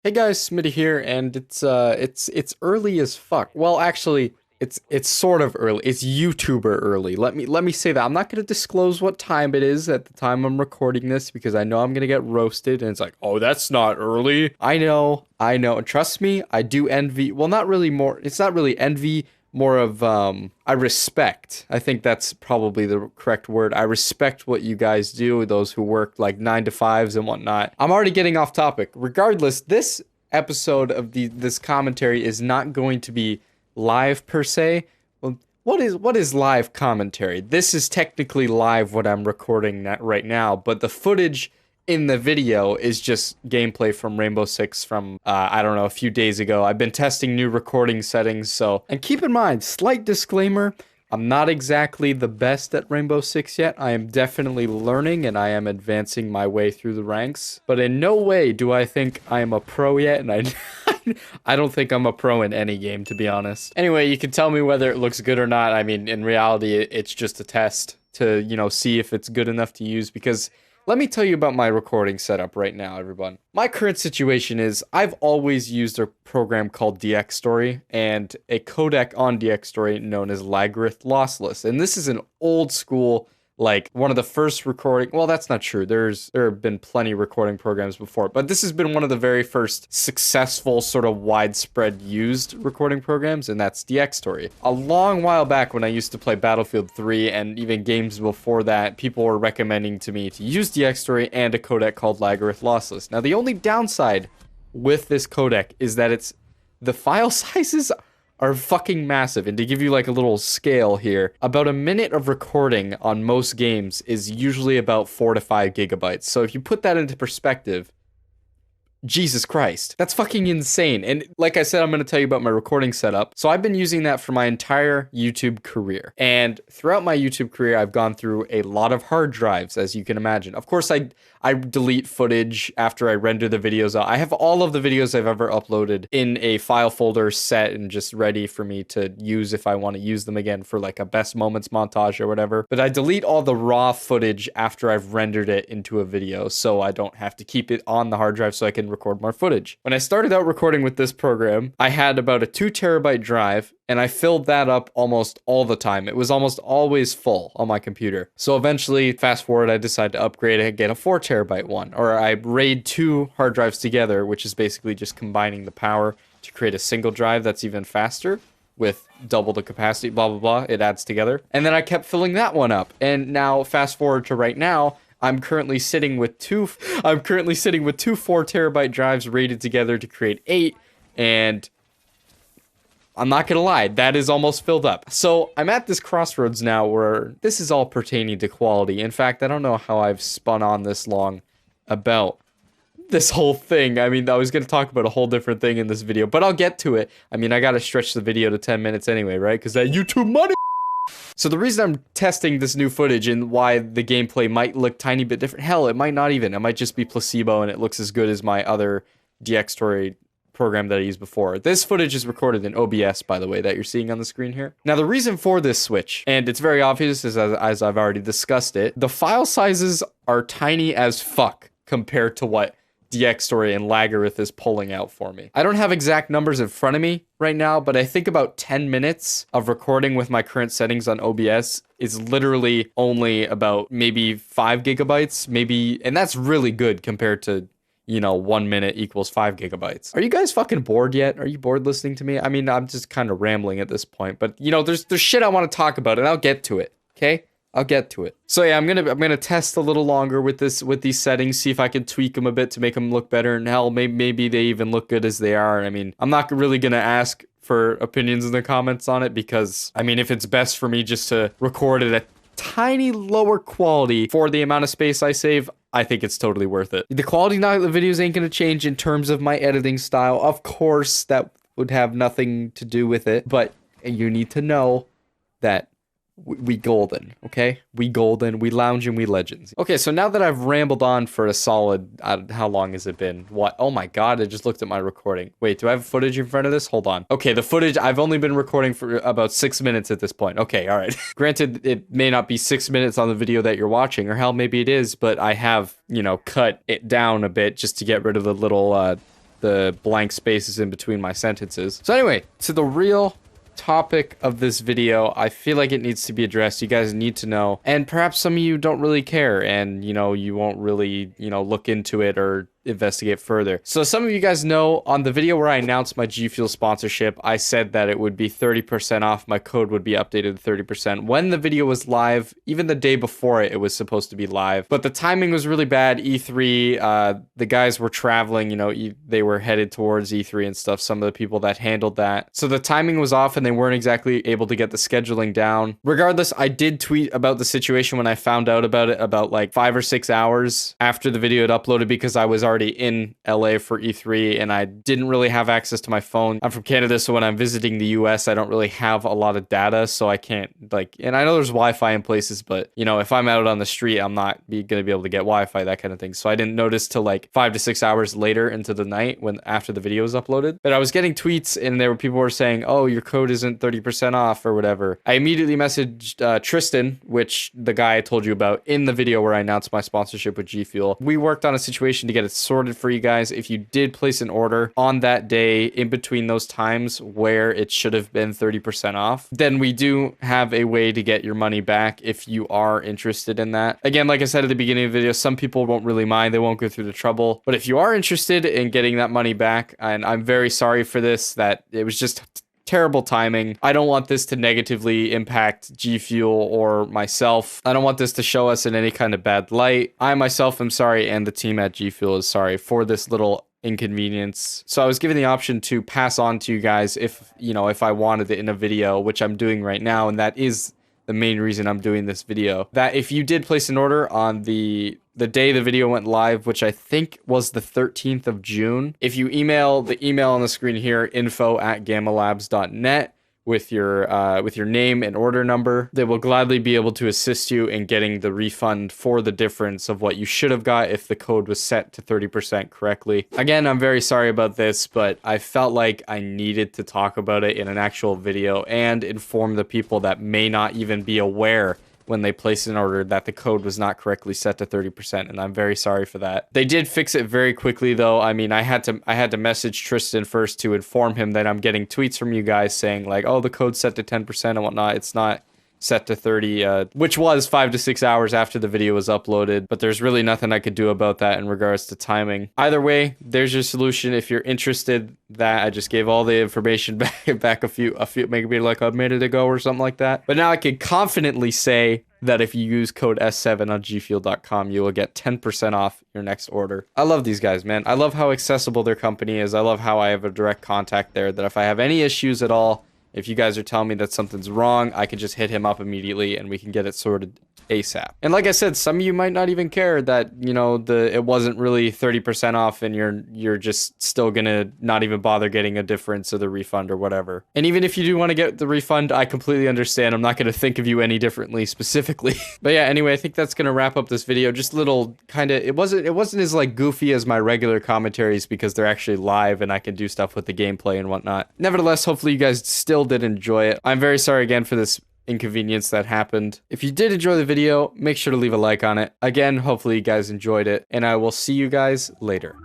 Hey guys, Smitty here, and it's early as fuck. Well, actually, it's sort of early. It's YouTuber early. Let me say that. I'm not gonna disclose what time it is at the time I'm recording this because I know I'm gonna get roasted, and it's like, oh, that's not early. I know, and trust me, I do envy. Well, not really more. It's not really envy. More of I respect. I think that's probably the correct word. I respect what you guys do, those who work like 9 to 5s and whatnot. I'm already getting off topic. Regardless, this episode of this commentary is not going to be live per se. Well, what is live commentary? This is technically live what I'm recording right now, but the footage in the video is just gameplay from Rainbow Six from, I don't know, a few days ago. I've been testing new recording settings, so... And keep in mind, slight disclaimer, I'm not exactly the best at Rainbow Six yet. I am definitely learning, and I am advancing my way through the ranks. But in no way do I think I am a pro yet, and I don't think I'm a pro in any game, to be honest. Anyway, you can tell me whether it looks good or not. I mean, in reality, it's just a test to, see if it's good enough to use, because... Let me tell you about my recording setup right now, everyone. My current situation is I've always used a program called DxStory and a codec on DxStory known as Lagarith Lossless. And this is an old school, like one of the first recording. Well, that's not true. There have been plenty of recording programs before, but this has been one of the very first successful sort of widespread used recording programs, and that's DxStory. A long while back when I used to play Battlefield 3 and even games before that, people were recommending to me to use DxStory and a codec called Lagarith Lossless. Now, the only downside with this codec is that the file sizes are fucking massive. And to give you like a little scale here, about a minute of recording on most games is usually about 4 to 5 gigabytes. So if you put that into perspective, Jesus Christ, that's fucking insane. And like I said, I'm going to tell you about my recording setup. So I've been using that for my entire YouTube career. And throughout my YouTube career, I've gone through a lot of hard drives, as you can imagine. Of course, I delete footage after I render the videos out. I have all of the videos I've ever uploaded in a file folder set and just ready for me to use if I want to use them again for like a best moments montage or whatever. But I delete all the raw footage after I've rendered it into a video so I don't have to keep it on the hard drive so I can record more footage. When I started out recording with this program, I had about a 2 terabyte drive, and I filled that up almost all the time. It was almost always full on my computer. So eventually, fast forward, I decided to upgrade and get a 4 terabyte one. Or I RAID 2 hard drives together, which is basically just combining the power to create a single drive that's even faster with double the capacity, blah, blah, blah. It adds together. And then I kept filling that one up. And now, fast forward to right now, I'm currently sitting with two 4 terabyte drives rated together to create 8, and I'm not gonna lie, that is almost filled up. So I'm at this crossroads now where this is all pertaining to quality. In fact, I don't know how I've spun on this long about this whole thing. I mean, I was gonna talk about a whole different thing in this video, but I'll get to it. I mean, I gotta stretch the video to 10 minutes anyway, right? Because that YouTube money. So the reason I'm testing this new footage and why the gameplay might look tiny bit different, hell, it might not even. It might just be placebo and it looks as good as my other DxStory program that I used before. This footage is recorded in OBS, by the way, that you're seeing on the screen here. Now, the reason for this switch, and it's very obvious as I've already discussed it, the file sizes are tiny as fuck compared to what DxStory and Lagarith is pulling out for me. I don't have exact numbers in front of me right now, but I think about 10 minutes of recording with my current settings on OBS is literally only about maybe 5 gigabytes, maybe, and that's really good compared to 1 minute equals 5 gigabytes. Are you guys fucking bored yet? Are you bored listening to me? I mean, I'm just kind of rambling at this point, but there's shit I want to talk about, and I'll get to it. Okay? I'll get to it. So yeah, I'm gonna test a little longer with these settings, see if I can tweak them a bit to make them look better. And hell, maybe they even look good as they are. I mean, I'm not really gonna ask for opinions in the comments on it because I mean, if it's best for me just to record at a tiny lower quality for the amount of space I save, I think it's totally worth it. The quality of the videos ain't gonna change in terms of my editing style. Of course, that would have nothing to do with it, but you need to know that we golden, okay? We golden, we lounge, and we legends. Okay, so now that I've rambled on for a solid, how long has it been? What? Oh my god, I just looked at my recording. Wait, do I have footage in front of this? Hold on. Okay, the footage, I've only been recording for about 6 minutes at this point. Okay, all right. Granted, it may not be 6 minutes on the video that you're watching, or hell, maybe it is, but I have, cut it down a bit just to get rid of the little the blank spaces in between my sentences. So anyway, to the real topic of this video, I feel like it needs to be addressed. You guys need to know, and perhaps some of you don't really care, and you know, you won't really, you know, look into it or investigate further. So some of you guys know, on the video where I announced my G Fuel sponsorship, I said that it would be 30% off. My code would be updated to 30%. When the video was live, even the day before it was supposed to be live, but the timing was really bad. E3, the guys were traveling, you know, they were headed towards E3 and stuff, some of the people that handled that. So the timing was off and they weren't exactly able to get the scheduling down. Regardless, I did tweet about the situation when I found out about it, about like 5 or 6 hours after the video had uploaded, because I was already in LA for E3 and I didn't really have access to my phone. I'm from Canada, so when I'm visiting the US, I don't really have a lot of data, so I can't, like, and I know there's Wi-Fi in places, but you know, if I'm out on the street, I'm not gonna be able to get Wi-Fi, that kind of thing. So I didn't notice till like 5 to 6 hours later into the night, when after the video was uploaded. But I was getting tweets and there were people were saying, oh, your code isn't 30% off or whatever. I immediately messaged Tristan, which the guy I told you about in the video where I announced my sponsorship with G Fuel. We worked on a situation to get it sorted for you guys. If you did place an order on that day in between those times where it should have been 30% off, then we do have a way to get your money back if you are interested in that. Again, like I said at the beginning of the video, some people won't really mind, they won't go through the trouble, but if you are interested in getting that money back, and I'm very sorry for this, that it was just terrible timing. I don't want this to negatively impact G Fuel or myself. I don't want this to show us in any kind of bad light. I myself am sorry, and the team at G Fuel is sorry for this little inconvenience. So I was given the option to pass on to you guys if, you know, if I wanted it in a video, which I'm doing right now, and that is the main reason I'm doing this video, that if you did place an order on the day the video went live, which I think was the 13th of June, if you email the email on the screen here, info@gammalabs.net, with your name and order number, they will gladly be able to assist you in getting the refund for the difference of what you should have got if the code was set to 30% correctly. Again, I'm very sorry about this, but I felt like I needed to talk about it in an actual video and inform the people that may not even be aware when they placed an order that the code was not correctly set to 30%, and I'm very sorry for that. They did fix it very quickly though. I mean, I had to message Tristan first to inform him that I'm getting tweets from you guys saying like, oh, the code's set to 10% and whatnot. It's not set to 30, which was 5 to 6 hours after the video was uploaded, but there's really nothing I could do about that in regards to timing. Either way, there's your solution. If you're interested, that I just gave all the information back a few maybe like a minute ago or something like that. But now I can confidently say that if you use code S7 on gfuel.com, you will get 10% off your next order. I love these guys, man. I love how accessible their company is. I love how I have a direct contact there, that if I have any issues at all, if you guys are telling me that something's wrong, I can just hit him up immediately and we can get it sorted ASAP. And like I said, some of you might not even care that, you know, it wasn't really 30% off and you're just still gonna not even bother getting a difference of the refund or whatever. And even if you do want to get the refund, I completely understand. I'm not gonna think of you any differently specifically. But yeah, anyway, I think that's gonna wrap up this video. Just a little kind of, it wasn't as like goofy as my regular commentaries because they're actually live and I can do stuff with the gameplay and whatnot. Nevertheless, hopefully you guys still did enjoy it. I'm very sorry again for this inconvenience that happened. If you did enjoy the video, make sure to leave a like on it. Again, hopefully you guys enjoyed it, and I will see you guys later.